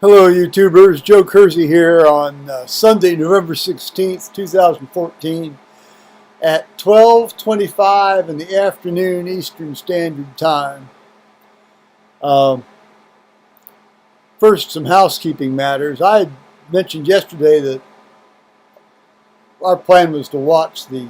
Hello YouTubers, Joe Kersey here on Sunday, November 16th, 2014 at 12:25 in the afternoon Eastern Standard Time. First, some housekeeping matters. I had mentioned yesterday that our plan was to watch the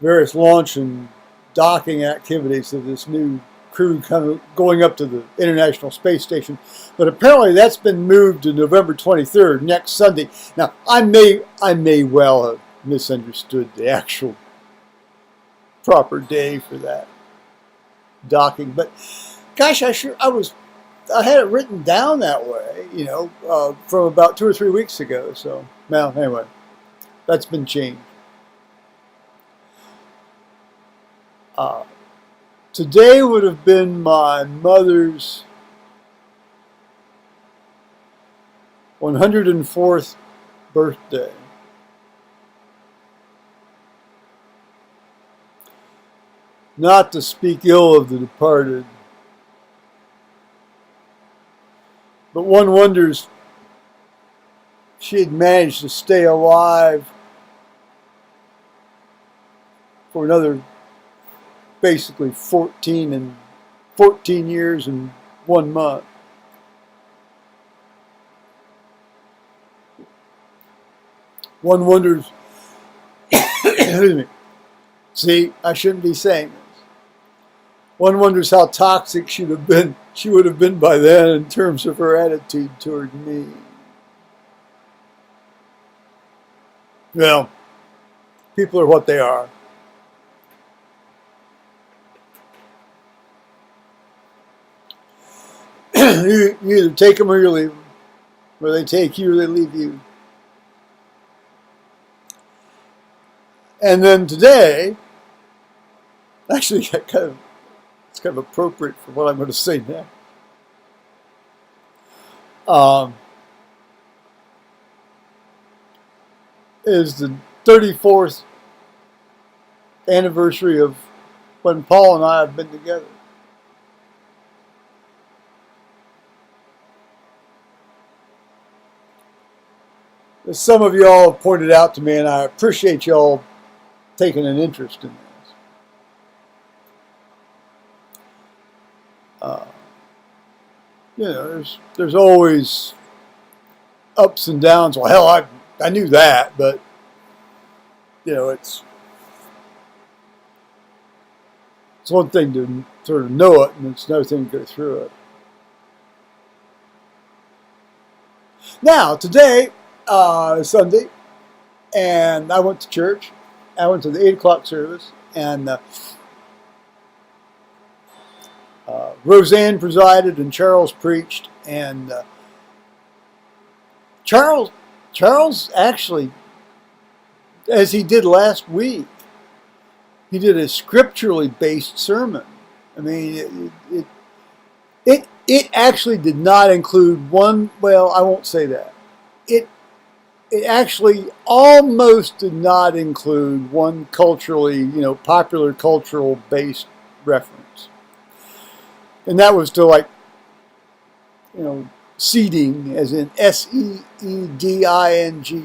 various launch and docking activities of this new crew going up to the International Space Station, but apparently that's been moved to November 23rd, next Sunday. Now, I may well have misunderstood the actual proper day for that docking, but gosh, I had it written down that way, from about 2 or 3 weeks ago. So, well, anyway, that's been changed. Today would have been my mother's 104th birthday. Not to speak ill of the departed, but one wonders if she had managed to stay alive for another basically 14 years and 1 month. One wonders, excuse me. See, I shouldn't be saying this. One wonders how toxic she would have been by then in terms of her attitude toward me. Well, people are what they are. You either take them or you leave them, or they take you or they leave you. And then today, actually, it's kind of appropriate for what I'm going to say now. Is the 34th anniversary of when Paul and I have been together. As some of y'all have pointed out to me, and I appreciate y'all taking an interest in this. There's always ups and downs. Well, hell, I knew that, but it's one thing to sort of know it, and it's another thing to go through it. Now, today, Sunday, and I went to church. I went to the 8 o'clock service, and Roseanne presided and Charles preached. And Charles actually, as he did last week, he did a scripturally based sermon. I mean, it actually did not include one. Well, I won't say that. It actually almost did not include one culturally, popular cultural based reference. And that was to seeding, as in seeding,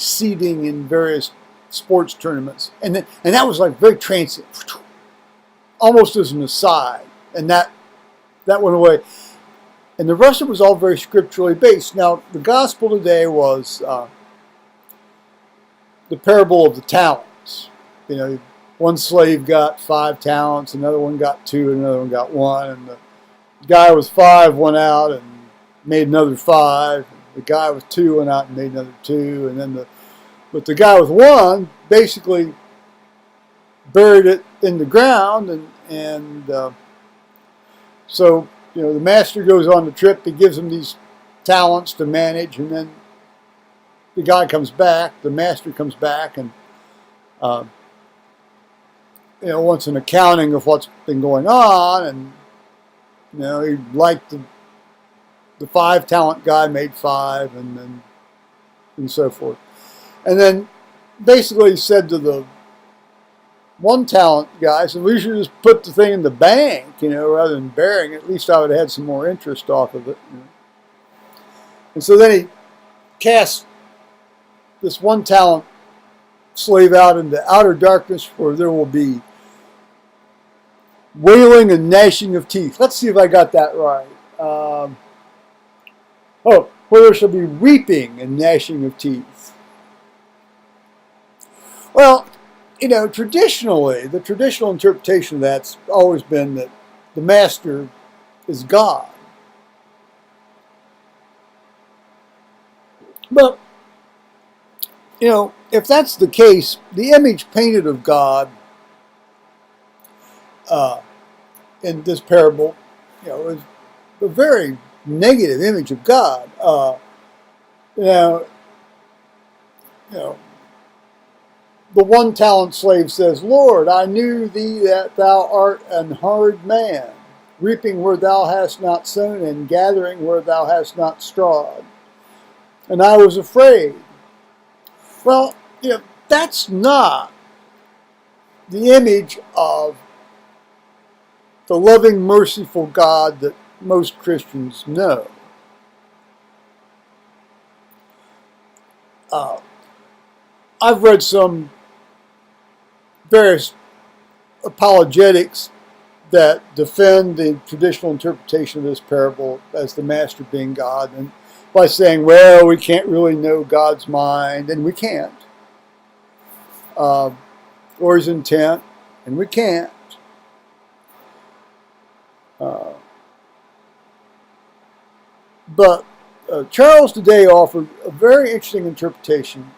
seeding in various sports tournaments. And that was like very transient, almost as an aside. And that went away. And the rest of it was all very scripturally based. Now, the gospel today was the parable of the talents. One slave got 5 talents, another one got 2, and another one got 1. And the guy with 5 went out and made another 5. The guy with 2 went out and made another 2. And then the guy with 1 basically buried it in the ground. And so the master goes on the trip. He gives him these talents to manage, and then the guy comes back, the master comes back, and wants an accounting of what's been going on. And he liked the 5 talent guy made 5, and so forth. And then basically said to the 1 talent guy, said, we should just put the thing in the bank, rather than burying it. At least I would have had some more interest off of it. And so then he casts this one talent slave out into outer darkness where there will be wailing and gnashing of teeth. Let's see if I got that right. Where there shall be weeping and gnashing of teeth. Well, traditionally, the traditional interpretation of that's always been that the master is God. But, if that's the case, the image painted of God in this parable, is a very negative image of God. The one talent slave says, Lord, I knew thee that thou art an hard man, reaping where thou hast not sown and gathering where thou hast not strawed. And I was afraid. Well, that's not the image of the loving, merciful God that most Christians know. I've read some various apologetics that defend the traditional interpretation of this parable as the master being God, and by saying, well, we can't really know God's mind, and we can't, or his intent, and we can't. But Charles today offered a very interesting interpretation,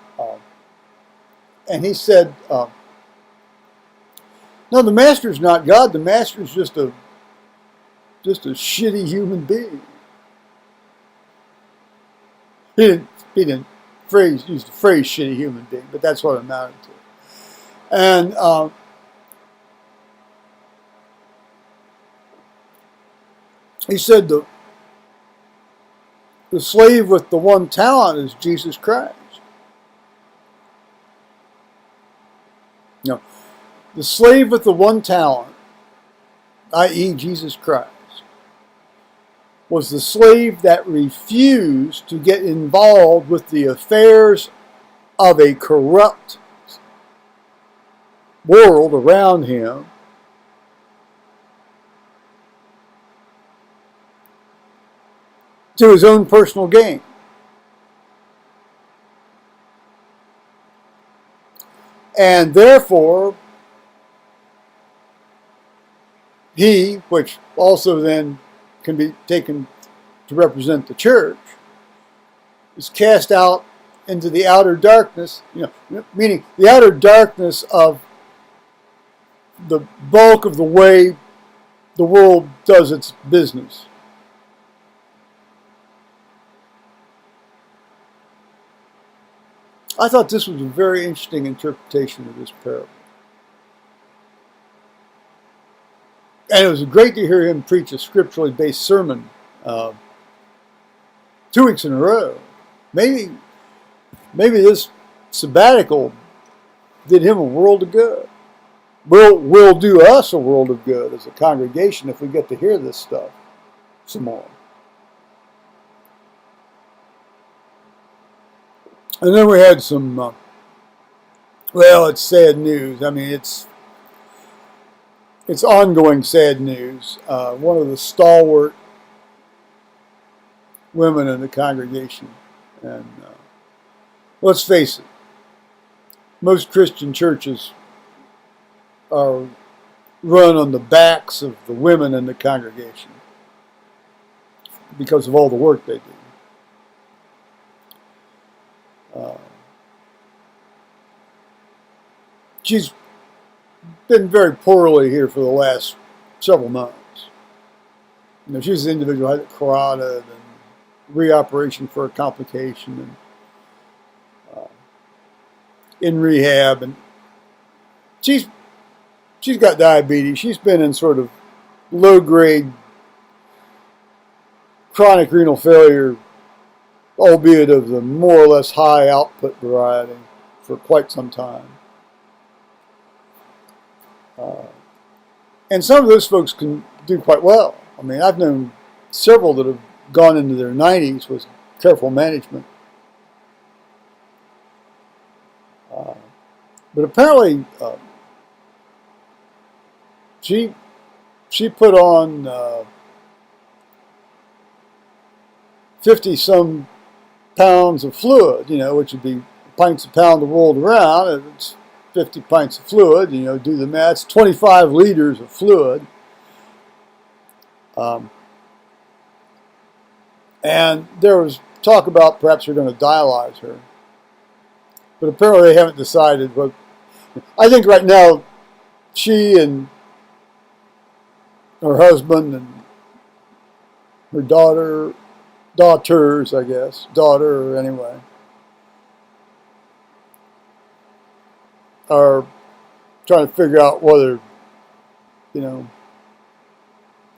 and he said, no, the master's not God. The master's just a shitty human being. He didn't use the phrase shitty human being, but that's what it amounted to. And he said the slave with the one talent is Jesus Christ. The slave with the one talent, i.e. Jesus Christ, was the slave that refused to get involved with the affairs of a corrupt world around him, to his own personal gain. And therefore, he, which also then can be taken to represent the church, is cast out into the outer darkness, meaning the outer darkness of the bulk of the way the world does its business. I thought this was a very interesting interpretation of this parable. And it was great to hear him preach a scripturally based sermon 2 weeks in a row. Maybe this sabbatical did him a world of good. Will do us a world of good as a congregation if we get to hear this stuff some more. And then we had some, it's sad news. I mean, it's ongoing sad news. One of the stalwart women in the congregation, and let's face it, most Christian churches are run on the backs of the women in the congregation because of all the work they do. She's been very poorly here for the last several months. She's an individual who had carotid and reoperation for a complication, and in rehab, and she's got diabetes. She's been in sort of low-grade chronic renal failure, albeit of the more or less high output variety, for quite some time. And some of those folks can do quite well. I mean, I've known several that have gone into their 90s with careful management. But apparently, she put on 50 some pounds of fluid, which would be pints a pound rolled around. And it's 50 pints of fluid. Do the math. It's 25 liters of fluid. And there was talk about perhaps they're going to dialyze her. But apparently they haven't decided. But I think right now she and her husband and her daughters, I guess, daughter anyway, are trying to figure out whether,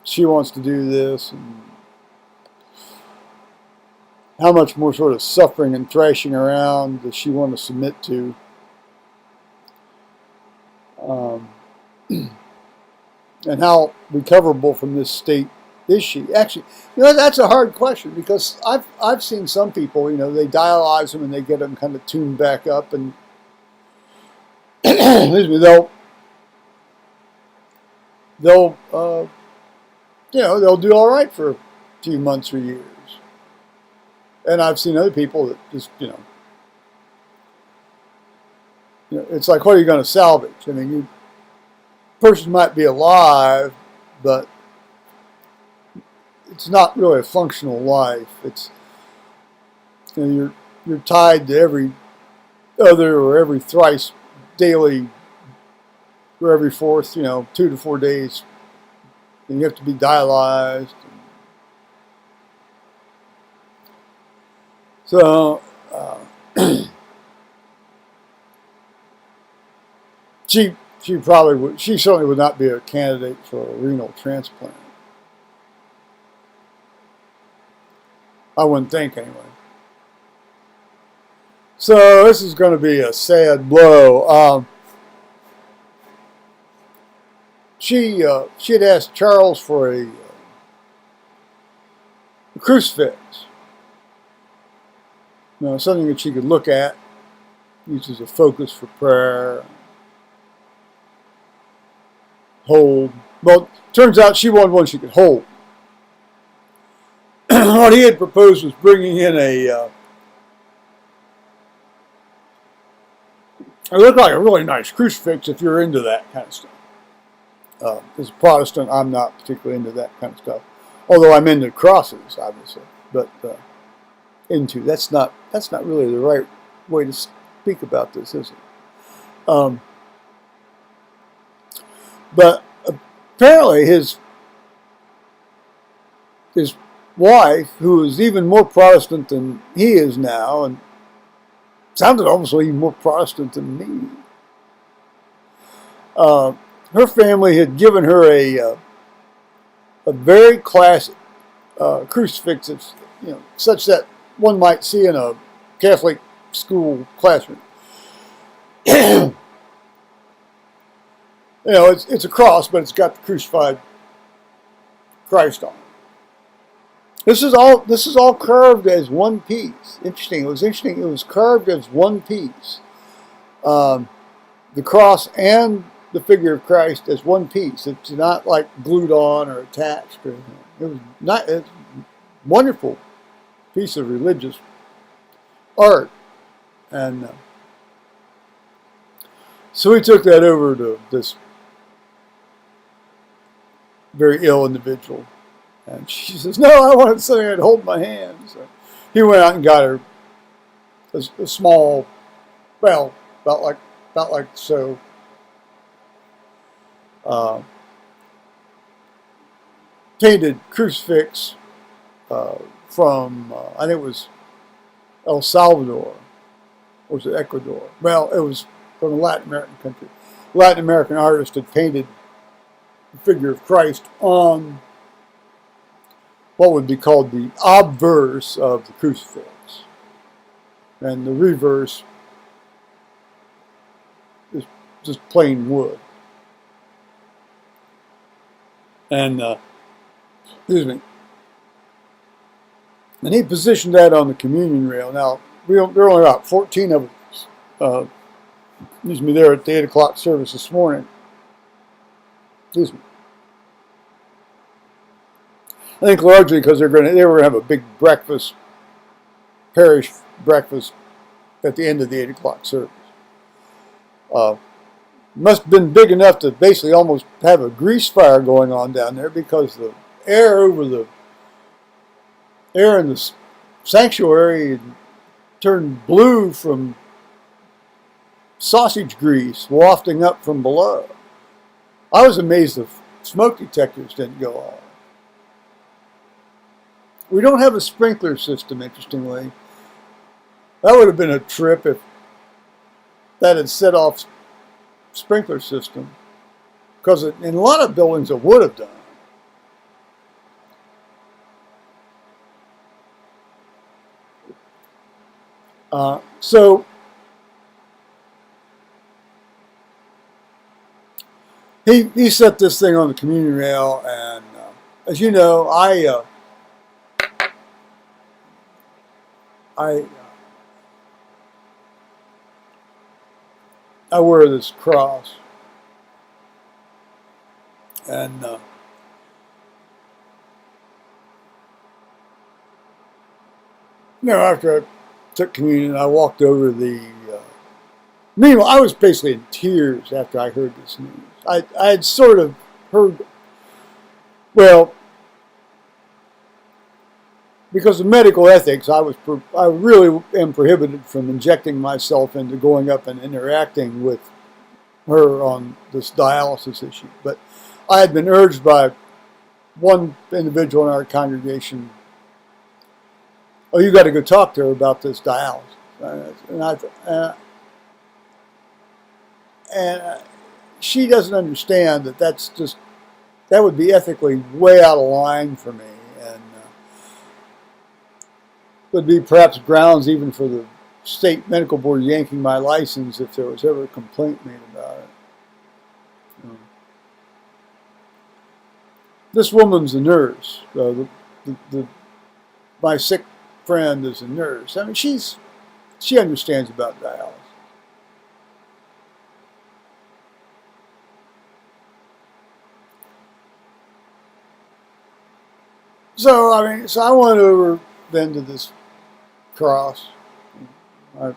she wants to do this and how much more sort of suffering and thrashing around does she want to submit to. And how recoverable from this state is she? Actually, that's a hard question because I've seen some people, they dialyze them and they get them kind of tuned back up, and they'll do all right for a few months or years. And I've seen other people that just, it's like, what are you going to salvage? I mean, person might be alive, but it's not really a functional life. It's you're tied to every other or every thrice daily or every fourth, 2 to 4 days, and you have to be dialyzed. So she certainly would not be a candidate for a renal transplant. I wouldn't think anyway. So this is going to be a sad blow. She had asked Charles for a crucifix. Something that she could look at, use as a focus for prayer, hold. Well, turns out she wanted one she could hold. What he had proposed was bringing in it looked like a really nice crucifix if you're into that kind of stuff. As a Protestant, I'm not particularly into that kind of stuff, although I'm into crosses, obviously. But that's not really the right way to speak about this, is it? But apparently his wife, who is even more Protestant than he is now, and sounded almost even more Protestant than me, her family had given her a very classic crucifix, such that one might see in a Catholic school classroom. It's a cross, but it's got the crucified Christ on it. This is all carved as one piece. Interesting. It was interesting. It was carved as one piece. The cross and the figure of Christ as one piece. It's not like glued on or attached or anything. It's a wonderful piece of religious art. And so we took that over to this very ill individual. And she says, "No, I wanted something that'd hold my hand." So he went out and got her a small, well, about like so. Painted crucifix from I think it was El Salvador, or was it Ecuador? Well, it was from a Latin American country. Latin American artist had painted the figure of Christ on what would be called the obverse of the crucifix. And the reverse is just plain wood. And, excuse me. And he positioned that on the communion rail. Now, there are only about 14 of us, there at the 8 o'clock service this morning. Excuse me. I think largely because they were going to have a big breakfast, parish breakfast, at the end of the 8 o'clock service. Must have been big enough to basically almost have a grease fire going on down there, because the air in the sanctuary turned blue from sausage grease wafting up from below. I was amazed the smoke detectors didn't go off. We don't have a sprinkler system, interestingly. That would have been a trip if that had set off sprinkler system, because in a lot of buildings it would have done. So he set this thing on the communion rail, and as you know, I wear this cross, and after I took communion, I walked over the. Meanwhile, I was basically in tears after I heard this news. I had sort of heard, well, because of medical ethics, I really am prohibited from injecting myself into going up and interacting with her on this dialysis issue. But I had been urged by one individual in our congregation, "Oh, you got to go talk to her about this dialysis." And she doesn't understand that would be ethically way out of line for me, and would be perhaps grounds even for the state medical board yanking my license if there was ever a complaint made about it. This woman's a nurse. My sick friend is a nurse. I mean, she understands about dialysis. So I went over then to this cross. I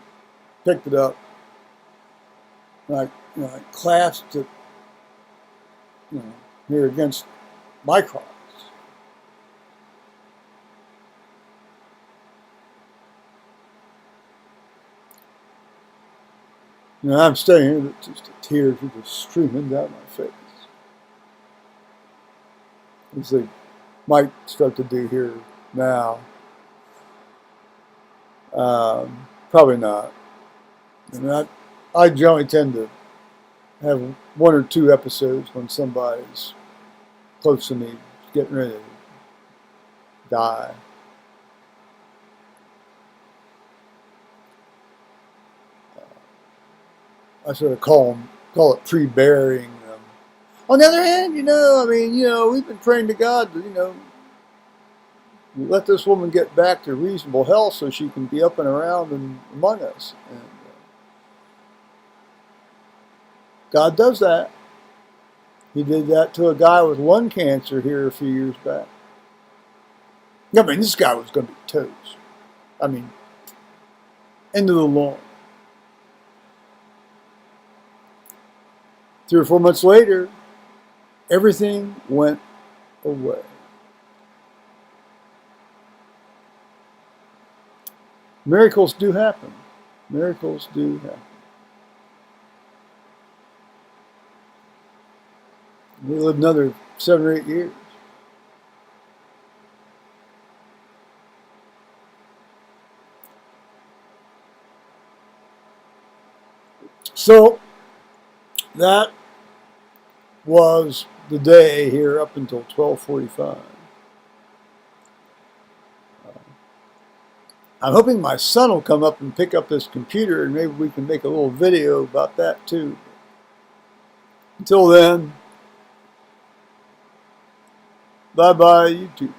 picked it up, and I clasped it, here against my cross. I'm staying here, just the tears were just streaming down my face, as they might start to do here now. Probably not. I generally tend to have one or two episodes when somebody's close to me getting ready to die. I sort of call it pre-burying them. On the other hand, we've been praying to God to, let this woman get back to reasonable health so she can be up and around and among us. And God does that. He did that to a guy with lung cancer here a few years back. This guy was going to be toast. Into the lawn. 3 or 4 months later, everything went away. Miracles do happen. Miracles do happen. We lived another 7 or 8 years. So that was the day here up until 12:45. I'm hoping my son will come up and pick up this computer, and maybe we can make a little video about that too. Until then, bye-bye, YouTube.